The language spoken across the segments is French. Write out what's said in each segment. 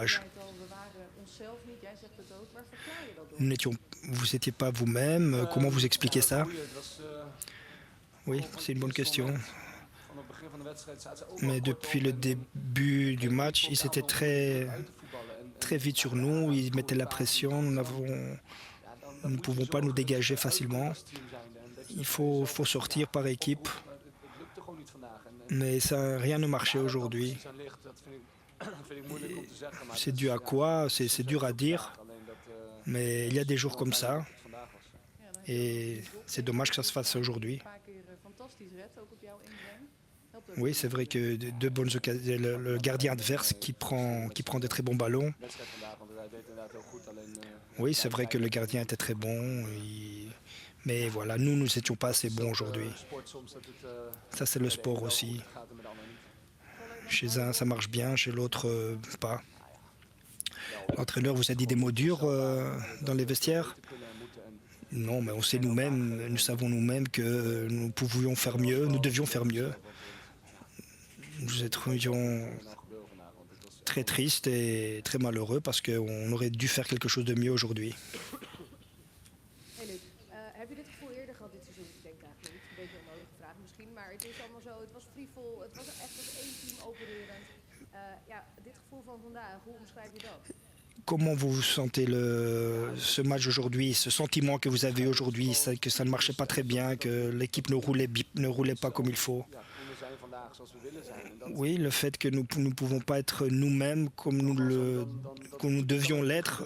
dommage. Vous n'étiez pas vous-même. Comment vous expliquez ça? Oui, c'est une bonne question. Mais depuis le début du match, ils étaient très vite sur nous. Ils mettaient la pression. Nous ne pouvons pas nous dégager facilement. Il faut sortir par équipe. Mais rien ne marchait aujourd'hui. C'est dû à quoi? C'est dur à dire. Mais il y a des jours comme ça. Et c'est dommage que ça se fasse aujourd'hui. Oui, c'est vrai que deux bonnes occasions. Le gardien adverse qui prend des très bons ballons. Oui, c'est vrai que le gardien était très bon. Mais voilà, nous n'étions pas assez bons aujourd'hui. Ça, c'est le sport aussi. Chez un, ça marche bien, chez l'autre, pas. L'entraîneur vous a dit des mots durs dans les vestiaires? Non, mais on sait nous-mêmes, nous savons nous-mêmes que nous pouvions faire mieux, nous devions faire mieux. Nous étions très tristes et très malheureux parce qu'on aurait dû faire quelque chose de mieux aujourd'hui. Hey Luc, heb je dit gevoel eerder gehad dit seizoen? Ik denk eigenlijk niet. Een beetje een onnodige vraag misschien, maar het is allemaal zo. Het was frivol, het was echt als één team opererend. Ja, dit gevoel van vandaag, hoe omschrijf je dat? Comment vous sentez ce match aujourd'hui, ce sentiment que vous avez aujourd'hui, que ça ne marchait pas très bien, que l'équipe ne roulait pas comme il faut? Oui, le fait que nous ne pouvons pas être nous-mêmes comme nous devions l'être,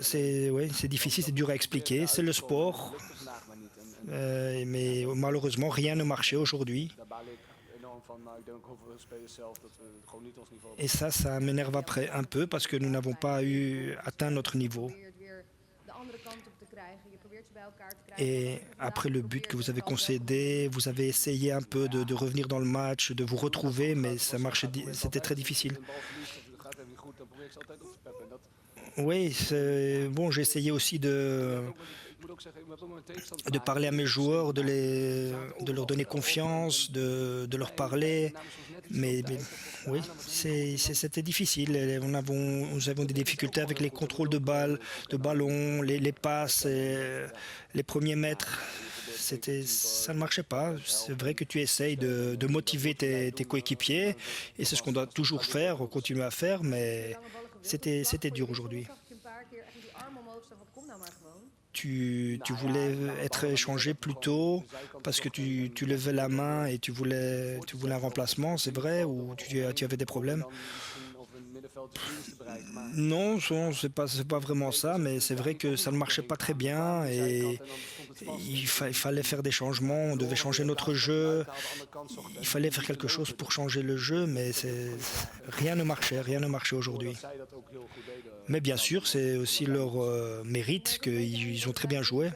c'est difficile, c'est dur à expliquer. C'est le sport, mais malheureusement, rien ne marchait aujourd'hui. Et ça m'énerve après un peu parce que nous n'avons pas atteint notre niveau. Et après le but que vous avez concédé, vous avez essayé un peu de revenir dans le match, de vous retrouver, mais ça marchait, c'était très difficile. Oui, bon, j'ai essayé aussi de parler à mes joueurs, de leur donner confiance, de leur parler. Mais oui, c'était difficile. Nous avons des difficultés avec les contrôles de ballon, les passes, les premiers mètres. Ça ne marchait pas. C'est vrai que tu essayes de motiver tes coéquipiers et c'est ce qu'on doit toujours faire, continuer à faire, mais c'était dur aujourd'hui. Tu voulais être échangé plus tôt parce que tu levais la main et tu voulais un remplacement, c'est vrai, ou tu avais des problèmes? Non, c'est pas vraiment ça, mais c'est vrai que ça ne marchait pas très bien et il fallait faire des changements, on devait changer notre jeu, il fallait faire quelque chose pour changer le jeu, mais rien ne marchait aujourd'hui. Mais bien sûr, c'est aussi leur mérite qu'ils ont très bien joué.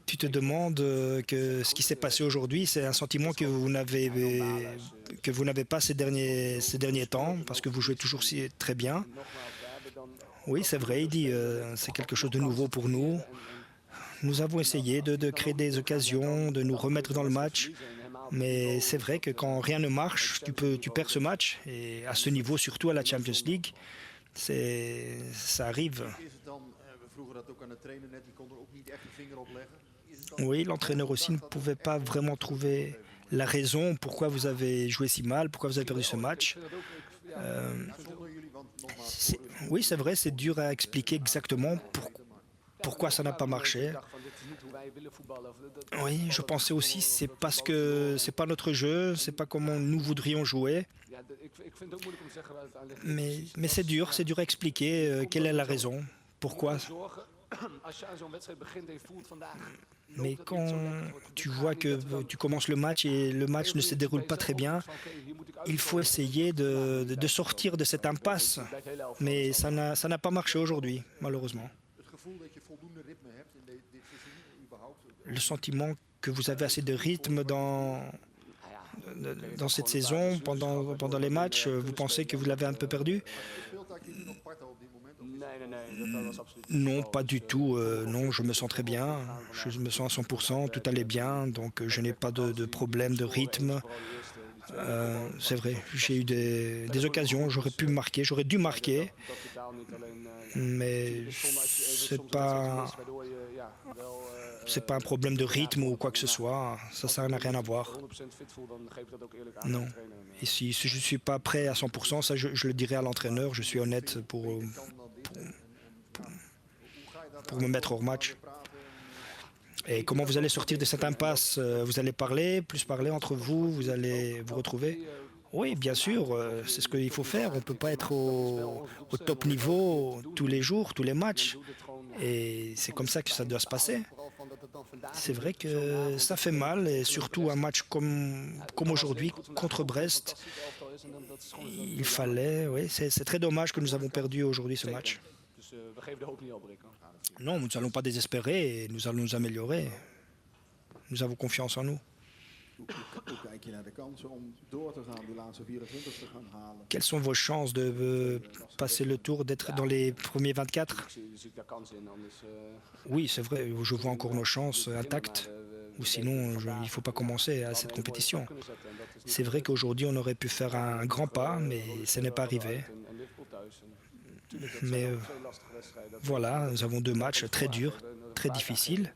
Tu te demandes que ce qui s'est passé aujourd'hui, c'est un sentiment que vous n'avez pas ces derniers temps, parce que vous jouez toujours très bien. Oui, c'est vrai, il dit, c'est quelque chose de nouveau pour nous. Nous avons essayé de créer des occasions, de nous remettre dans le match, mais c'est vrai que quand rien ne marche, tu perds ce match, et à ce niveau, surtout à la Champions League, ça arrive. Oui, l'entraîneur aussi ne pouvait pas vraiment trouver la raison pourquoi vous avez joué si mal, pourquoi vous avez perdu ce match. Oui, c'est vrai, c'est dur à expliquer exactement pourquoi ça n'a pas marché. Oui, je pensais aussi c'est parce que c'est pas notre jeu, c'est pas comment nous voudrions jouer. Mais c'est dur à expliquer quelle est la raison, pourquoi. Mais quand tu vois que tu commences le match et le match ne se déroule pas très bien, il faut essayer de sortir de cette impasse. Mais ça n'a pas marché aujourd'hui, malheureusement. Le sentiment que vous avez assez de rythme dans cette saison, pendant les matchs, vous pensez que vous l'avez un peu perdu? Non, pas du tout. Non, je me sens très bien. Je me sens à 100%, tout allait bien, donc je n'ai pas de problème de rythme. C'est vrai, j'ai eu des occasions, j'aurais pu marquer, j'aurais dû marquer, mais c'est pas un problème de rythme ou quoi que ce soit. Ça n'a rien à voir. Non. Et si je ne suis pas prêt à 100%, ça je le dirai à l'entraîneur, je suis honnête pour me mettre hors match. Et comment vous allez sortir de cette impasse? Vous allez plus parler entre vous, vous allez vous retrouver? Oui, bien sûr, c'est ce qu'il faut faire. On ne peut pas être au top niveau tous les jours, tous les matchs. Et c'est comme ça que ça doit se passer. C'est vrai que ça fait mal, et surtout un match comme aujourd'hui contre Brest. Il fallait, oui, c'est très dommage que nous avons perdu aujourd'hui ce match. Non, nous n'allons pas désespérer et nous allons nous améliorer. Nous avons confiance en nous. Quelles sont vos chances de passer le tour, d'être dans les premiers 24? Oui, c'est vrai, je vois encore nos chances intactes. Ou sinon, il ne faut pas commencer à cette compétition. C'est vrai qu'aujourd'hui, on aurait pu faire un grand pas, mais ce n'est pas arrivé. Mais voilà, nous avons 2 matchs très durs, très difficiles.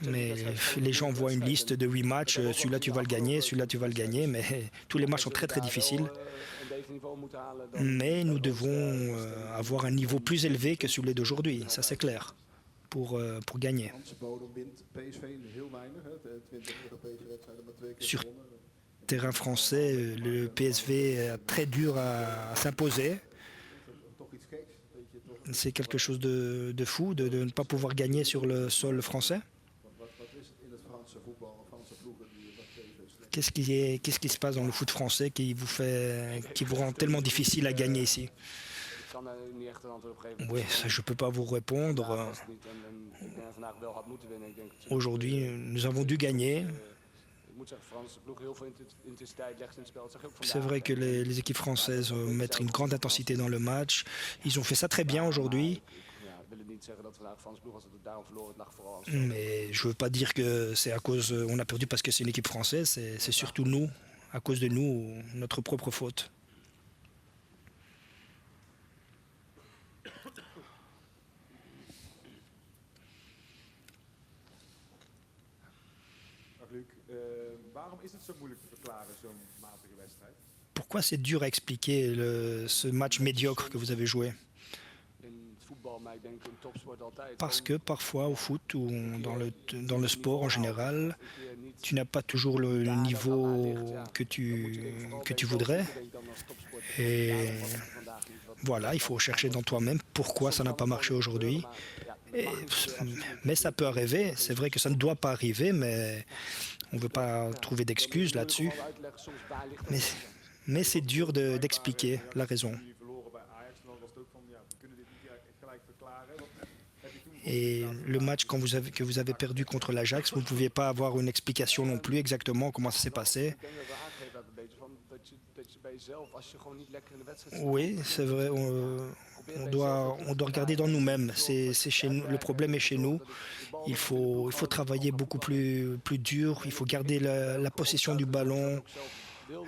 Mais les gens voient une liste de 8 matchs, celui-là tu vas le gagner, celui-là tu vas le gagner, mais tous les matchs sont très très difficiles. Mais nous devons avoir un niveau plus élevé que celui d'aujourd'hui, ça c'est clair, pour gagner. Sur terrain français, le PSV est très dur à s'imposer. C'est quelque chose de fou de ne pas pouvoir gagner sur le sol français. Qu'est-ce qui se passe dans le foot français qui vous rend tellement difficile à gagner ici? Oui, ça, je ne peux pas vous répondre. Aujourd'hui, nous avons dû gagner. C'est vrai que les équipes françaises mettent une grande intensité dans le match. Ils ont fait ça très bien aujourd'hui. Mais je ne veux pas dire que c'est à cause on a perdu parce que c'est une équipe française. C'est surtout nous, à cause de nous, notre propre faute. Pourquoi c'est dur à expliquer ce match médiocre que vous avez joué? Parce que parfois au foot ou dans le sport en général, tu n'as pas toujours le niveau que tu voudrais. Et voilà, il faut chercher dans toi-même pourquoi ça n'a pas marché aujourd'hui. Mais ça peut arriver, c'est vrai que ça ne doit pas arriver, mais on ne veut pas trouver d'excuses là-dessus. Mais c'est dur d'expliquer la raison. Et le match que vous avez perdu contre l'Ajax, vous ne pouviez pas avoir une explication non plus exactement comment ça s'est passé. Oui, c'est vrai. On doit regarder dans nous-mêmes. C'est chez nous. Le problème est chez nous. Il faut travailler beaucoup plus dur. Il faut garder la possession du ballon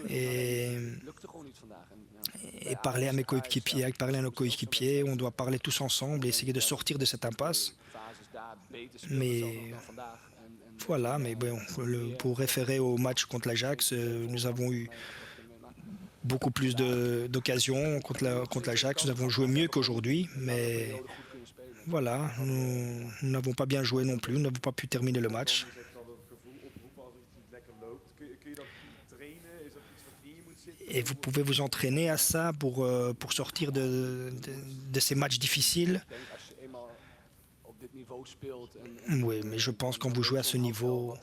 et parler à mes coéquipiers, parler à nos coéquipiers. On doit parler tous ensemble et essayer de sortir de cette impasse. Mais voilà, mais bon, pour référer au match contre l'Ajax, nous avons eu beaucoup plus d'occasions contre l'Ajax. Nous avons joué mieux qu'aujourd'hui, mais voilà, nous n'avons pas bien joué non plus. Nous n'avons pas pu terminer le match. Et vous pouvez vous entraîner à ça pour sortir de ces matchs difficiles. Oui, mais je pense que quand vous jouez à ce niveau,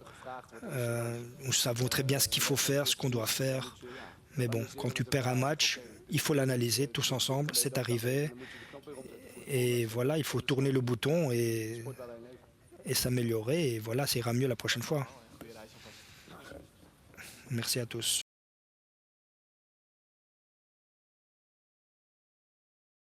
nous savons très bien ce qu'il faut faire, ce qu'on doit faire. Mais bon, quand tu perds un match, il faut l'analyser tous ensemble, c'est arrivé. Et voilà, il faut tourner le bouton et s'améliorer. Et voilà, ça ira mieux la prochaine fois. Merci à tous.